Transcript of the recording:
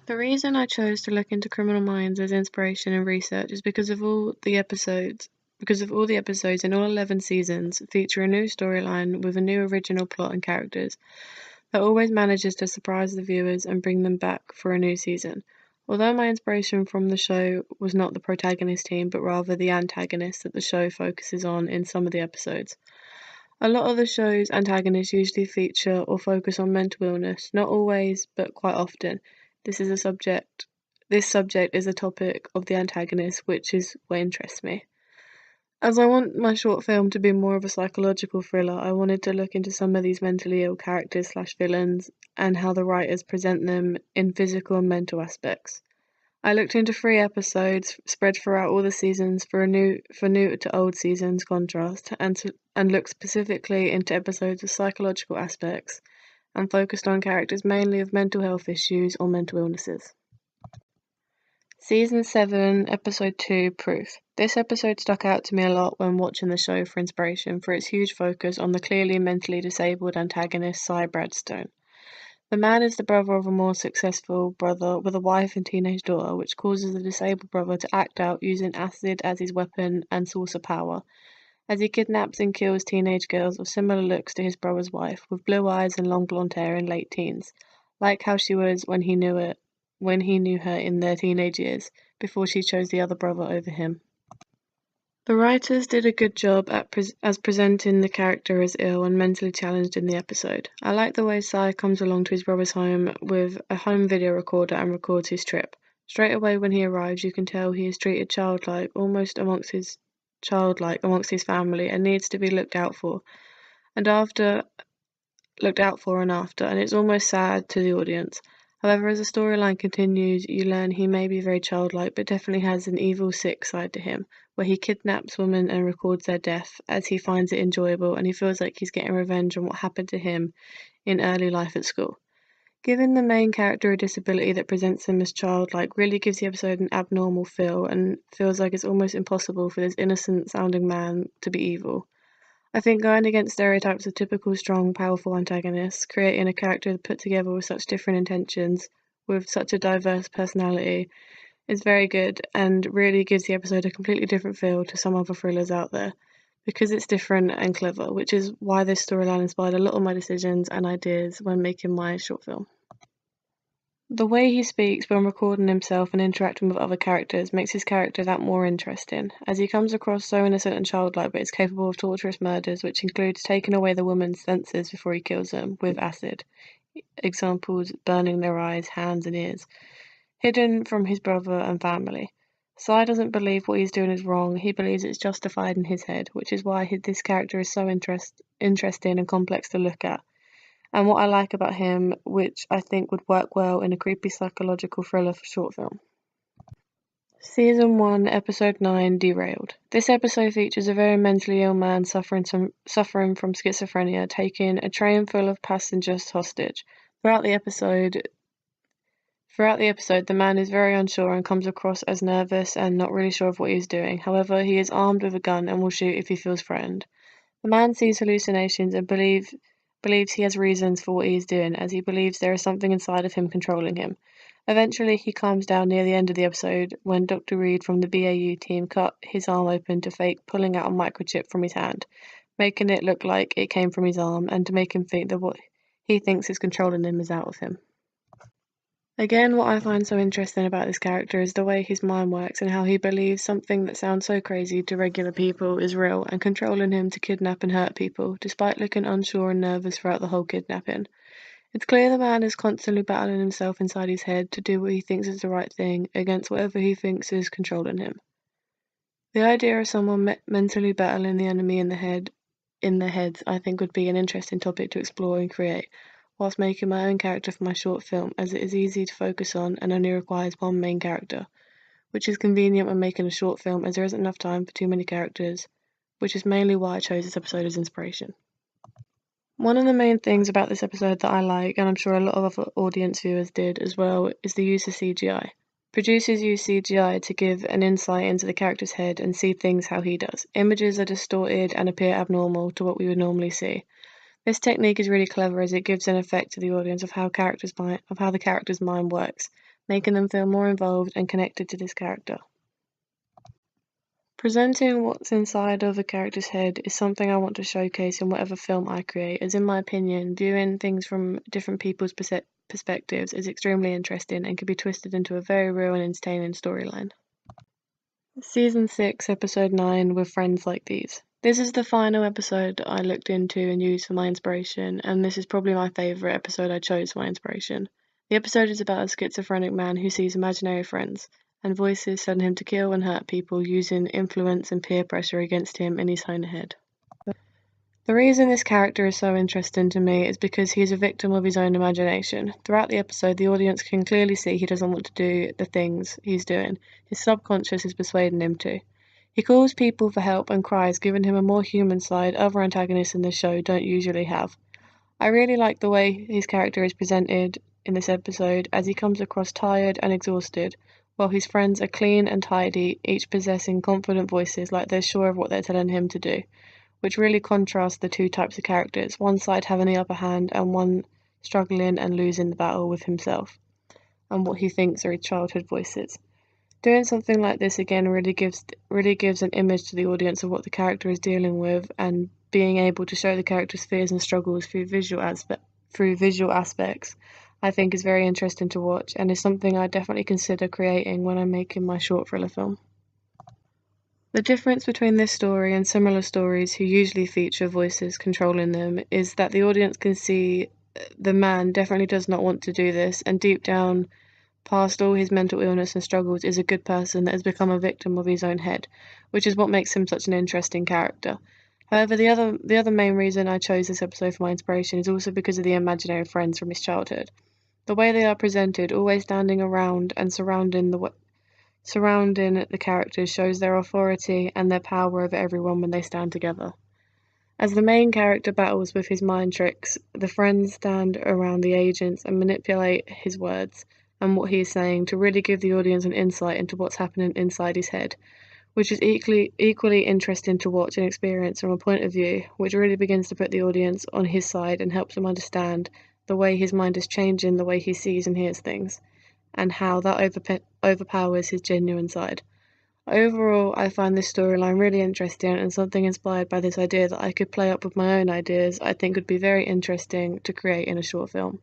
The reason I chose to look into Criminal Minds as inspiration and research is because of all the episodes in all 11 seasons feature a new storyline with a new original plot and characters that always manages to surprise the viewers and bring them back for a new season. Although my inspiration from the show was not the protagonist team, but rather the antagonist that the show focuses on in some of the episodes. A lot of the show's antagonists usually feature or focus on mental illness, not always, but quite often. This is a subject this subject is a topic of the antagonist, which is what interests me. As I want my short film to be more of a psychological thriller, I wanted to look into some of these mentally ill characters slash villains and how the writers present them in physical and mental aspects. I looked into 3 episodes spread throughout all the seasons for new to old seasons contrast, and looked specifically into episodes with psychological aspects and focused on characters mainly of mental health issues or mental illnesses. Season 7, Episode 2, Proof. This episode stuck out to me a lot when watching the show for inspiration for its huge focus on the clearly mentally disabled antagonist Cy Bradstone. The man is the brother of a more successful brother with a wife and teenage daughter, which causes the disabled brother to act out using acid as his weapon and source of power, as he kidnaps and kills teenage girls of similar looks to his brother's wife, with blue eyes and long blonde hair in late teens, like how she was when he knew her in their teenage years, before she chose the other brother over him. The writers did a good job as presenting the character as ill and mentally challenged in the episode. I like the way Cy comes along to his brother's home with a home video recorder and records his trip. Straight away when he arrives, you can tell he is treated childlike amongst his family and needs to be looked out for and after, and it's almost sad to the audience. However, as the storyline continues, you learn he may be very childlike, but definitely has an evil, sick side to him, where he kidnaps women and records their death, as he finds it enjoyable and he feels like he's getting revenge on what happened to him in early life at school. Giving the main character a disability that presents him as childlike really gives the episode an abnormal feel and feels like it's almost impossible for this innocent-sounding man to be evil. I think going against stereotypes of typical strong, powerful antagonists, creating a character put together with such different intentions, with such a diverse personality, is very good and really gives the episode a completely different feel to some other thrillers out there, because it's different and clever, which is why this storyline inspired a lot of my decisions and ideas when making my short film. The way he speaks when recording himself and interacting with other characters makes his character that more interesting, as he comes across so innocent and childlike but is capable of torturous murders, which includes taking away the woman's senses before he kills them with acid. Examples: burning their eyes, hands and ears. Hidden from his brother and family. Cy doesn't believe what he's doing is wrong, he believes it's justified in his head, which is why this character is so interesting and complex to look at, and what I like about him, which I think would work well in a creepy psychological thriller for short film. Season 1, Episode 9, Derailed. This episode features a very mentally ill man suffering from schizophrenia, taking a train full of passengers hostage. Throughout the episode, the man is very unsure and comes across as nervous and not really sure of what he is doing. However, he is armed with a gun and will shoot if he feels threatened. The man sees hallucinations and believes he has reasons for what he is doing, as he believes there is something inside of him controlling him. Eventually, he calms down near the end of the episode when Dr. Reed from the BAU team cut his arm open to fake pulling out a microchip from his hand, making it look like it came from his arm and to make him think that what he thinks is controlling him is out of him. Again, what I find so interesting about this character is the way his mind works and how he believes something that sounds so crazy to regular people is real and controlling him to kidnap and hurt people, despite looking unsure and nervous throughout the whole kidnapping. It's clear the man is constantly battling himself inside his head to do what he thinks is the right thing against whatever he thinks is controlling him. The idea of someone mentally battling the enemy in their heads, I think would be an interesting topic to explore and create, whilst making my own character for my short film, as it is easy to focus on and only requires one main character, which is convenient when making a short film as there isn't enough time for too many characters, which is mainly why I chose this episode as inspiration. One of the main things about this episode that I like, and I'm sure a lot of other audience viewers did as well, is the use of CGI. Producers use CGI to give an insight into the character's head and see things how he does. Images are distorted and appear abnormal to what we would normally see. This technique is really clever as it gives an effect to the audience of how the character's mind works, making them feel more involved and connected to this character. Presenting what's inside of a character's head is something I want to showcase in whatever film I create, as in my opinion, viewing things from different people's perspectives is extremely interesting and can be twisted into a very real and entertaining storyline. Season 6, Episode 9, With Friends Like These. This is the final episode I looked into and used for my inspiration, and this is probably my favourite episode I chose for my inspiration. The episode is about a schizophrenic man who sees imaginary friends, and voices telling him to kill and hurt people using influence and peer pressure against him in his own head. The reason this character is so interesting to me is because he is a victim of his own imagination. Throughout the episode, the audience can clearly see he doesn't want to do the things he's doing. His subconscious is persuading him to. He calls people for help and cries, giving him a more human side other antagonists in the show don't usually have. I really like the way his character is presented in this episode, as he comes across tired and exhausted, while his friends are clean and tidy, each possessing confident voices like they're sure of what they're telling him to do, which really contrasts the two types of characters, one side having the upper hand and one struggling and losing the battle with himself and what he thinks are his childhood voices. Doing something like this again really gives an image to the audience of what the character is dealing with, and being able to show the character's fears and struggles through visual aspects I think is very interesting to watch, and is something I definitely consider creating when I'm making my short thriller film. The difference between this story and similar stories who usually feature voices controlling them is that the audience can see the man definitely does not want to do this, and deep down, past all his mental illness and struggles, is a good person that has become a victim of his own head, which is what makes him such an interesting character. However, the other main reason I chose this episode for my inspiration is also because of the imaginary friends from his childhood. The way they are presented, always standing around and surrounding the characters, shows their authority and their power over everyone when they stand together. As the main character battles with his mind tricks, the friends stand around the agents and manipulate his words and what he is saying to really give the audience an insight into what's happening inside his head, which is equally interesting to watch and experience from a point of view which really begins to put the audience on his side and helps them understand the way his mind is changing the way he sees and hears things, and how that overpowers his genuine side. Overall, I find this storyline really interesting and something inspired by this idea that I could play up with my own ideas I think would be very interesting to create in a short film.